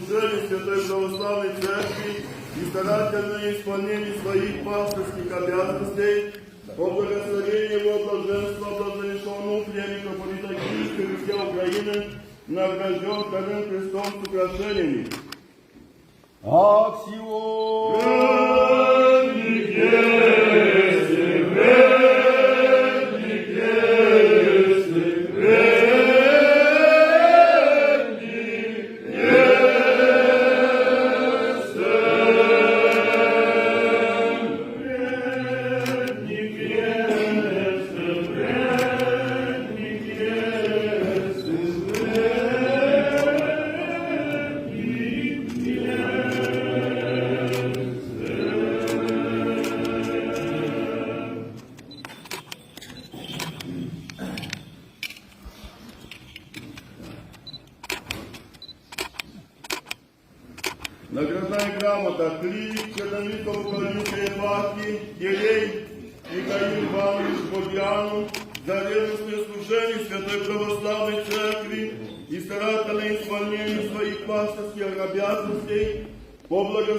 служении Святой Православной Церкви и старательное исполнение своих пасторских обязанностей, по благословению Его блаженства, блаженнейшего племени митрополита Киевской Руси Украины, награжден вторым крестом с украшениями. Наградная грамота Клик, Черновиков Украинской епархии, Елей Михаил Иванович Бодьяну за ревностное служение Святой Православной Церкви и старательное исполнение своих пасторских обязанностей по благословению